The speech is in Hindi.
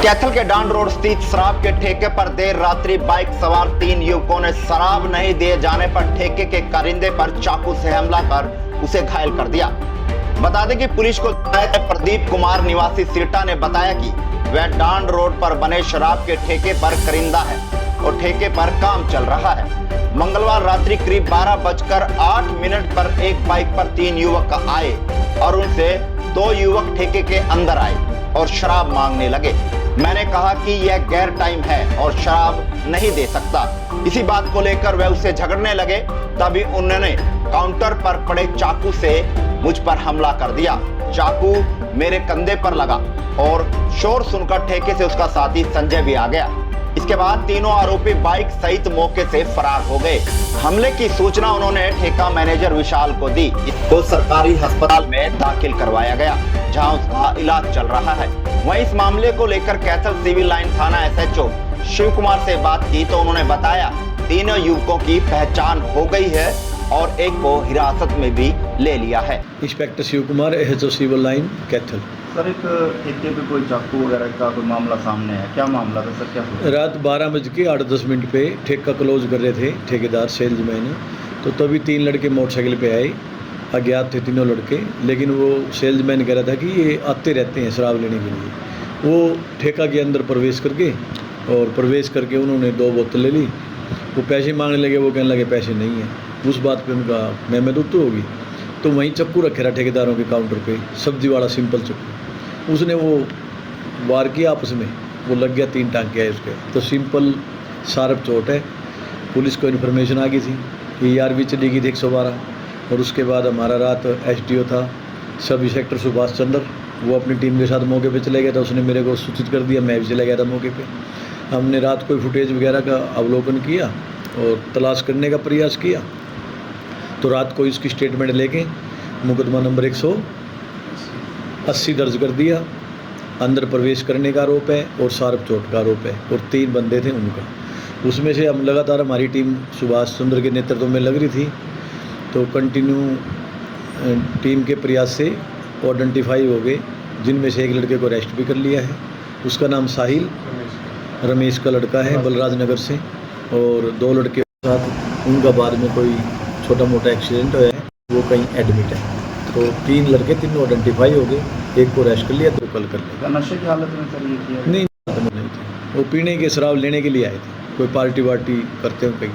कैथल के डांड रोड स्थित शराब के ठेके पर देर रात्रि बाइक सवार 3 युवकों ने शराब नहीं दिए जाने पर ठेके के कारिंदे पर चाकू से हमला कर उसे घायल कर दिया। बता दें कि पुलिस को प्रदीप कुमार निवासी सीटा ने बताया कि वह डांड रोड पर बने शराब के ठेके पर करिंदा है और ठेके पर काम चल रहा है। मंगलवार रात्रि करीब 12:08 पर एक बाइक पर 3 युवक आए और उनसे 2 युवक ठेके के अंदर आए और शराब मांगने लगे। मैंने कहा कि यह गैर टाइम है और शराब नहीं दे सकता। इसी बात को लेकर वह उससे झगड़ने लगे, तभी उन्होंने काउंटर पर पड़े चाकू से मुझ पर हमला कर दिया। चाकू मेरे कंधे पर लगा और शोर सुनकर ठेके से उसका साथी संजय भी आ गया। इसके बाद तीनों आरोपी बाइक सहित मौके से फरार हो गए। हमले की सूचना उन्होंने ठेका मैनेजर विशाल को दी। इसको सरकारी अस्पताल में दाखिल करवाया गया, जहां उसका इलाज चल रहा है। वहीं इस मामले को लेकर कैथल सिविल लाइन थाना SHO शिव कुमार से बात की तो उन्होंने बताया तीनों युवकों की पहचान हो गई है और एक को हिरासत में भी ले लिया है। Inspector Shiv Kumar SHO civil line Kaithal. Sir, एक ठेके पे कोई चाकू वगैरह का कोई मामला सामने है, क्या मामला था सर? क्या रात 12:08 पे ठेका क्लोज कर रहे थे ठेकेदार सेल्समैन, तो तभी 3 लड़के मोटरसाइकिल पे आए। अज्ञात थे तीनों लड़के, लेकिन वो सेल्समैन कह रहा था कि ये आते रहते हैं शराब लेने के लिए। वो ठेका के अंदर प्रवेश करके उन्होंने 2 बोतल ले ली। वो पैसे मांगने लगे, वो कहने लगे पैसे नहीं हैं। उस बात पे उनका मैं तो होगी, तो वहीं चक्कू रखे रहा ठेकेदारों के काउंटर पे, सब्जी वाला सिंपल चक्कू। उसने वो वार किया आपस में, वो लग गया, 3 टांके आए उसके। तो सिंपल शार्प चोट है। पुलिस को इन्फॉर्मेशन आ गई थी कि ARV चली गई थी 112। और उसके बाद हमारा रात SDO था सब इंस्पेक्टर सुभाष चंद्र, वो अपनी टीम के साथ मौके पे चले गया था। उसने मेरे को सूचित कर दिया, मैं भी चला गया था मौके पे। हमने रात को फुटेज वगैरह का अवलोकन किया और तलाश करने का प्रयास किया। तो रात को इसकी स्टेटमेंट लेके मुकदमा नंबर 180 दर्ज कर दिया। अंदर प्रवेश करने का आरोप है और शार्प चोट का आरोप है और 3 बंदे थे उनका। उसमें से हम लगातार हमारी टीम सुभाष चंद्र के नेतृत्व में लग रही थी, तो कंटिन्यू टीम के प्रयास से आइडेंटिफाई हो गए, जिनमें से एक लड़के को अरेस्ट भी कर लिया है। उसका नाम साहिल रमेश का लड़का है, बलराज नगर से। और 2 लड़के के साथ उनका बाद में कोई छोटा मोटा एक्सीडेंट हुआ है, वो कहीं एडमिट है। तो 3 लड़के, तीनों आइडेंटिफाई हो गए। एक को अरेस्ट कर लिया, 2 कल कर लिया। नशे की हालत में सर ये किया? नहीं थे, वो पीने के शराब लेने के लिए आए थे, कोई पार्टी वार्टी करते हो कहीं।